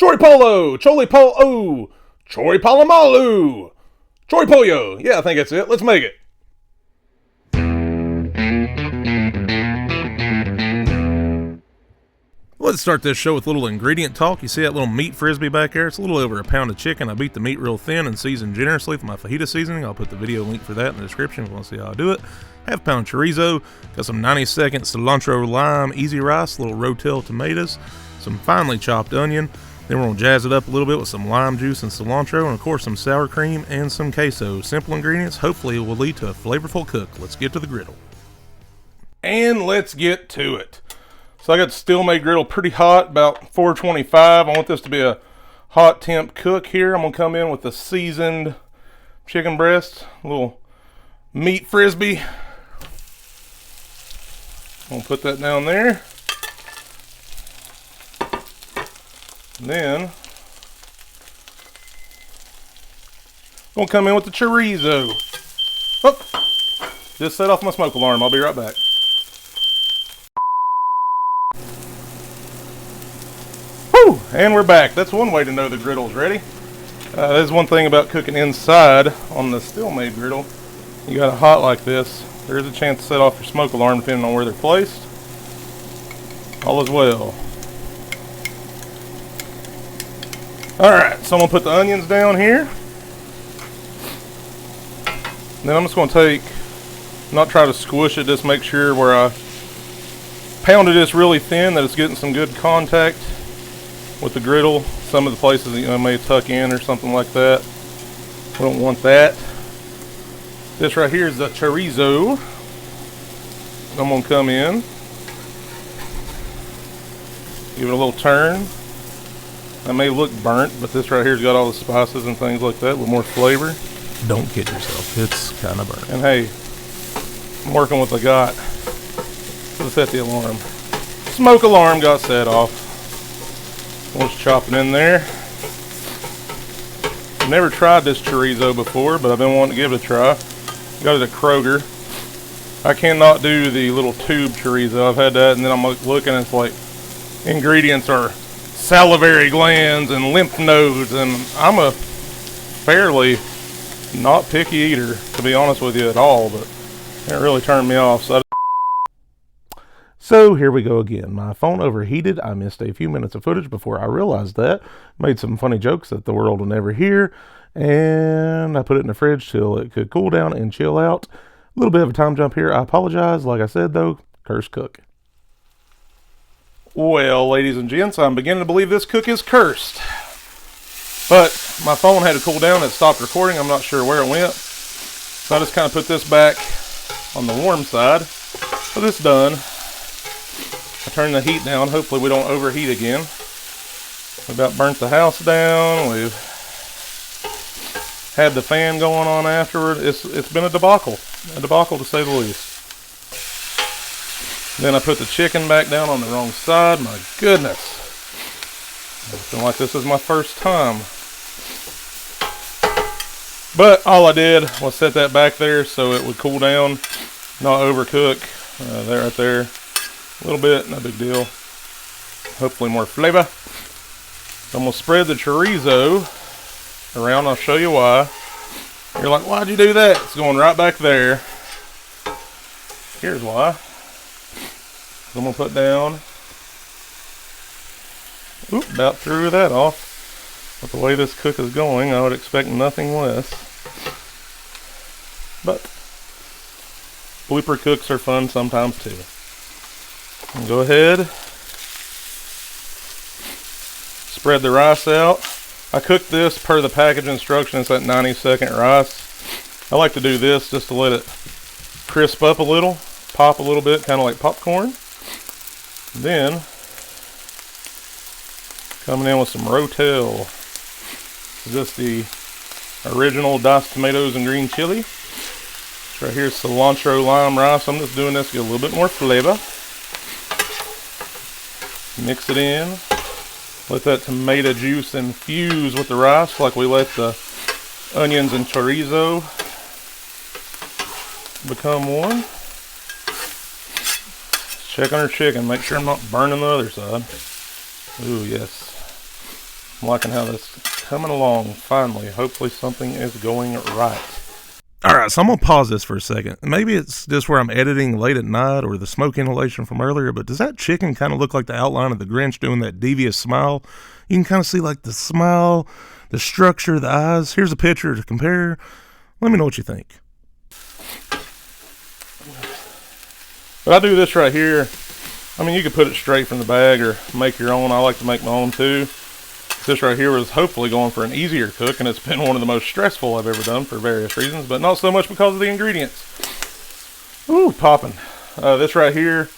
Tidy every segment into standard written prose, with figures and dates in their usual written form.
Chori Pollo, Choli Pollo, Chori Palomalu, Chori Pollo. Yeah, I think that's it. Let's make it. Let's start this show with a little ingredient talk. You see that little meat frisbee back there? It's a little over a pound of chicken. I beat the meat real thin and seasoned generously with my fajita seasoning. I'll put the video link for that in the description if you want to see how I do it. Half pound chorizo, got some 90-second cilantro lime easy rice, little rotel tomatoes, some finely chopped onion. Then we're going to jazz it up a little bit with some lime juice and cilantro, and of course some sour cream and some queso. Simple ingredients. Hopefully it will lead to a flavorful cook. Let's get to the griddle. And let's get to it. So I got the still-made griddle pretty hot, about 425. I want this to be a hot temp cook here. I'm going to come in with the seasoned chicken breast, a little meat frisbee. I'm going to put that down there. And then I'm going to come in with the chorizo. Oh, just set off my smoke alarm. I'll be right back. And we're back. That's one way to know the griddle's ready. There's one thing about cooking inside on the still-made griddle. You got it hot like this, there is a chance to set off your smoke alarm depending on where they're placed. All is well. Alright, so I'm going to put the onions down here. Then I'm just going to not try to squish it, just make sure where I pounded this really thin that it's getting some good contact with the griddle. Some of the places that may tuck in or something like that. We don't want that. This right here is the chorizo. I'm going to come in, give it a little turn. That may look burnt, but this right here's got all the spices and things like that with more flavor. Don't kid yourself, it's kind of burnt. And hey, I'm working with what I got. Let's set the alarm. Smoke alarm got set off. Let's chop it in there. I've never tried this chorizo before, but I've been wanting to give it a try. Got it at Kroger. I cannot do the little tube chorizo. I've had that, and then I'm looking, and it's like ingredients are salivary glands and lymph nodes, and I'm a fairly not picky eater, to be honest with you, at all, but it really turned me off. So here we go again. My phone overheated. I missed a few minutes of footage before I realized that. Made some funny jokes that the world will never hear. And I put it in the fridge till it could cool down and chill out. A little bit of a time jump here. I apologize. Like I said, though, curse cook. Well, ladies and gents, I'm beginning to believe this cook is cursed. But my phone had to cool down. It stopped recording. I'm not sure where it went. So I just kind of put this back on the warm side. So this is done. I turn the heat down. Hopefully we don't overheat again. We about burnt the house down. We've had the fan going on afterward. It's been a debacle to say the least. Then I put the chicken back down on the wrong side. My goodness. I feel like this is my first time. But all I did was set that back there so it would cool down, not overcook. There, right there. A little bit, no big deal. Hopefully more flavor. So I'm going to spread the chorizo around. I'll show you why. You're like, why'd you do that? It's going right back there. Here's why. So I'm going to put down. Oop, about threw that off. With the way this cook is going, I would expect nothing less. But blooper cooks are fun sometimes too. And go ahead, spread the rice out. I cooked this per the package instructions, that 90-second rice. I like to do this just to let it crisp up a little, pop a little bit, kind of like popcorn. Then, coming in with some rotel. Just the original diced tomatoes and green chili. Right here's cilantro lime rice. I'm just doing this to get a little bit more flavor. Mix it in. Let that tomato juice infuse with the rice like we let the onions and chorizo become one. Check on our chicken. Make sure I'm not burning the other side. Ooh, yes. I'm liking how this is coming along finally. Hopefully something is going right. Alright, so I'm going to pause this for a second. Maybe it's just where I'm editing late at night or the smoke inhalation from earlier, but does that chicken kind of look like the outline of the Grinch doing that devious smile? You can kind of see like the smile, the structure of the eyes. Here's a picture to compare. Let me know what you think. But I do this right here. I mean, you could put it straight from the bag or make your own. I like to make my own too. This right here was hopefully going for an easier cook, and it's been one of the most stressful I've ever done for various reasons, but not so much because of the ingredients. Ooh, popping. This right here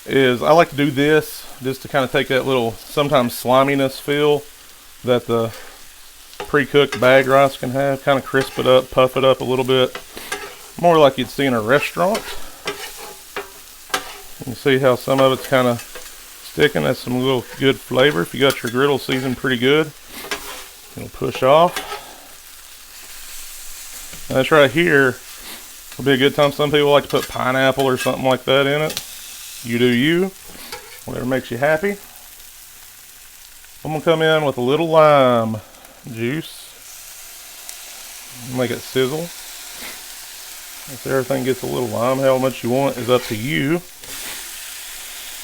is, I like to do this just to kind of take that little sometimes sliminess feel that the pre-cooked bag rice can have, kind of crisp it up, puff it up a little bit, more like you'd see in a restaurant. You can see how some of it's kind of sticking. That's some little good flavor. If you got your griddle seasoned pretty good, it'll push off. Now this right here will be a good time. Some people like to put pineapple or something like that in it. You do you. Whatever makes you happy. I'm going to come in with a little lime juice. Make it sizzle. If everything gets a little lime, how much you want is up to you.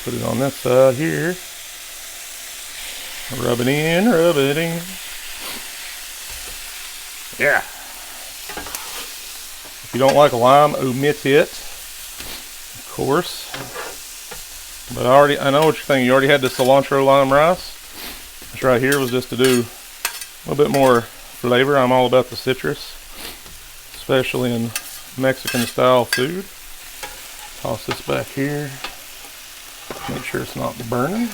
Put it on this side here. Rub it in, rub it in. Yeah. If you don't like lime, omit it. Of course. But I know what you're thinking. You already had the cilantro lime rice. This right here was just to do a little bit more flavor. I'm all about the citrus, especially in Mexican style food. Toss this back here. Make sure it's not burning.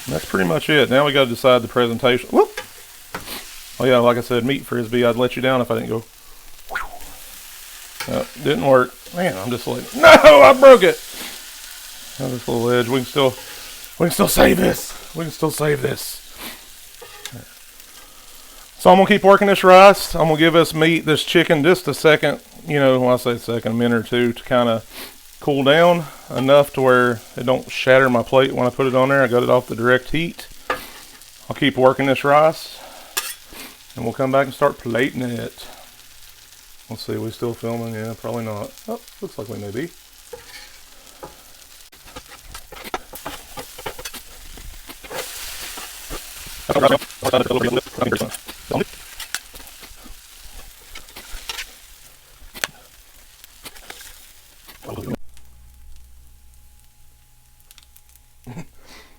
And that's pretty much it. Now we got to decide the presentation. Whoop! Oh yeah, like I said, meat frisbee. I'd let you down if I didn't go. No, didn't work. Man, I'm just like, no, I broke it. Now this little edge. We can still save this. We can still save this. So I'm gonna keep working this rice. I'm gonna give this chicken just a second. You know, when I say second, a minute or two to kind of cool down enough to where it don't shatter my plate when I put it on there. I got it off the direct heat. I'll keep working this rice, and we'll come back and start plating it. Let's see, we still filming? Yeah, probably not. Oh, looks like we may be.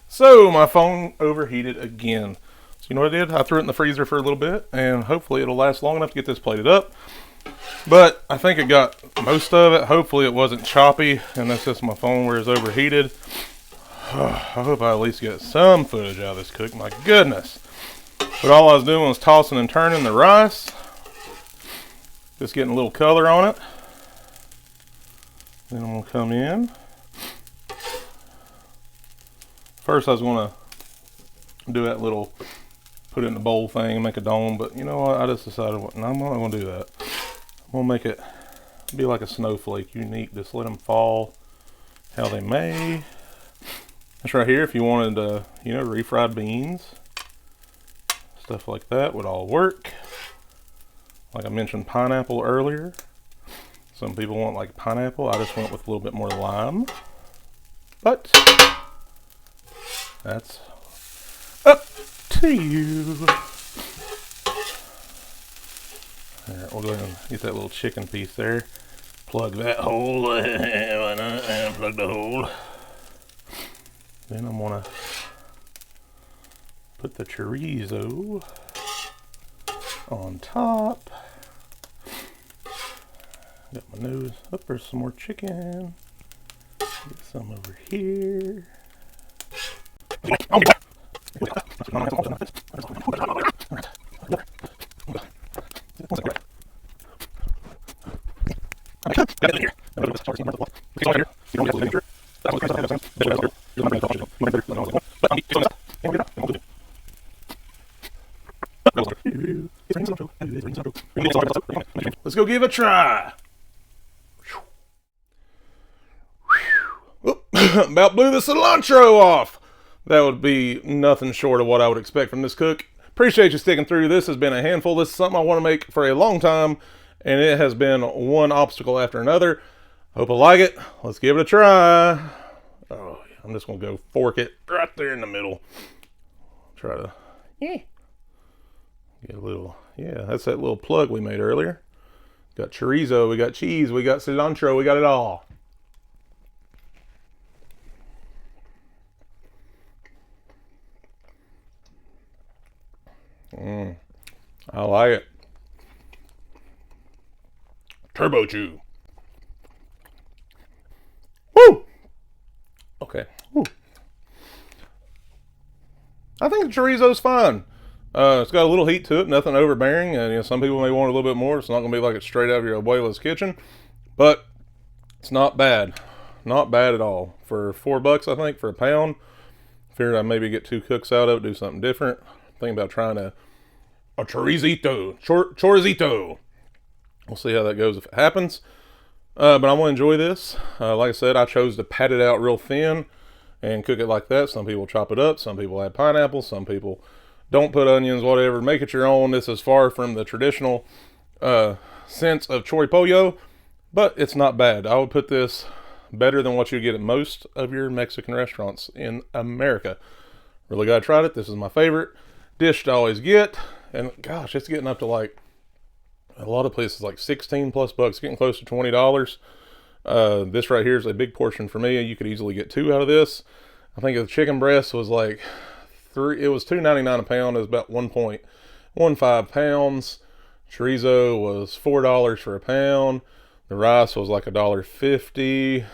So my phone overheated again. So you know what I did? I threw it in the freezer for a little bit, and hopefully it'll last long enough to get this plated up. But I think it got most of it. Hopefully it wasn't choppy, and that's just my phone where it's overheated. I hope I at least get some footage out of this cook. My goodness. But all I was doing was tossing and turning the rice. Just getting a little color on it. Then I'm going to come in. First I was going to do that little, put it in the bowl thing and make a dome. But you know what? I just decided, no, I'm not going to do that. I'm going to make it be like a snowflake. Unique. Just let them fall how they may. This right here, if you wanted to, you know, refried beans, stuff like that would all work. Like I mentioned pineapple earlier. Some people want like pineapple. I just went with a little bit more lime. But that's up to you. Alright, we'll go ahead and get that little chicken piece there. Plug that hole. Why not? Plug the hole. Then I'm gonna put the chorizo on top. Got my nose up. There's some more chicken. Get some over here. Let's go give it a try. About blew the cilantro off. that would be nothing short of what I would expect from this cook. Appreciate you sticking through. This has been a handful. This is something I want to make for a long time, and it has been one obstacle after another. Hope I like it. Let's give it a try. Oh, I'm just going to go fork it right there in the middle. Try to get a little, yeah, that's that little plug we made earlier. Got chorizo, we got cheese, we got cilantro, we got it all. I like it. Turbo chew. Woo! Okay. Woo. I think the chorizo's fine. It's got a little heat to it, nothing overbearing. And some people may want a little bit more. It's not going to be like it's straight out of your abuela's kitchen, but it's not bad. Not bad at all. For $4, I think, for a pound. Figured I'd maybe get 2 cooks out of it, do something different. Thinking about trying a chorizito. We'll see how that goes if it happens. But I want to enjoy this. Like I said, I chose to pat it out real thin and cook it like that. Some people chop it up. Some people add pineapple. Some people don't put onions, whatever. Make it your own. This is far from the traditional sense of Chori Pollo, but it's not bad. I would put this better than what you get at most of your Mexican restaurants in America. Really glad I tried it. This is my favorite dish to always get. And gosh, it's getting up to like a lot of places like 16 plus bucks, getting close to $20. This right here is a big portion for me. You could easily get 2 out of this. I think the chicken breast was like it was $2.99 a pound. It was about 1.15 pounds. Chorizo was $4 for a pound. The rice was like $1.50.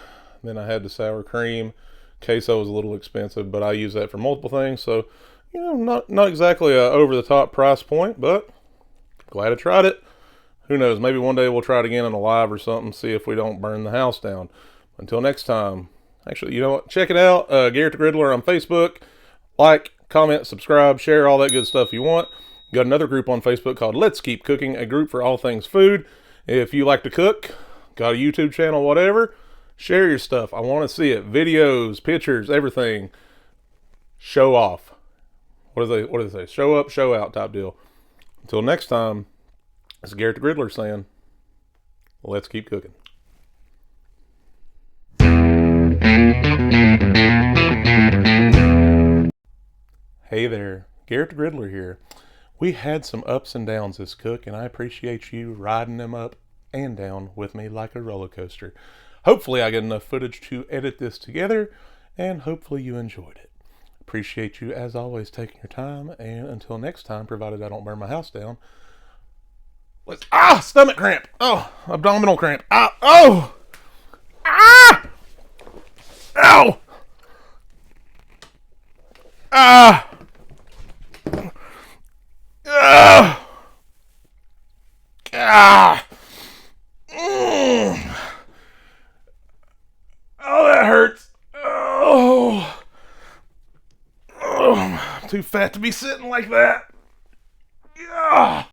Then I had the sour cream. Queso was a little expensive, but I use that for multiple things. So, not exactly a over-the-top price point, but glad I tried it. Who knows? Maybe one day we'll try it again on a live or something, see if we don't burn the house down. Until next time. Actually, you know what? Check it out. Garrett the Griddler on Facebook. Like, comment, subscribe, share, all that good stuff you want. Got another group on Facebook called Let's Keep Cooking, a group for all things food. If you like to cook, got a YouTube channel, whatever, share your stuff. I want to see it. Videos, pictures, everything. Show off. What do they say? Show up, show out type deal. Until next time, it's Garrett the Griddler saying, let's keep cooking. Hey there, Garrett the Griddler here. We had some ups and downs this cook, and I appreciate you riding them up and down with me like a roller coaster. Hopefully I get enough footage to edit this together, and hopefully you enjoyed it. Appreciate you, as always, taking your time, and until next time, provided I don't burn my house down, stomach cramp. Oh, abdominal cramp. Oh! Ow! Oh, that hurts. Oh, I'm too fat to be sitting like that. Yeah.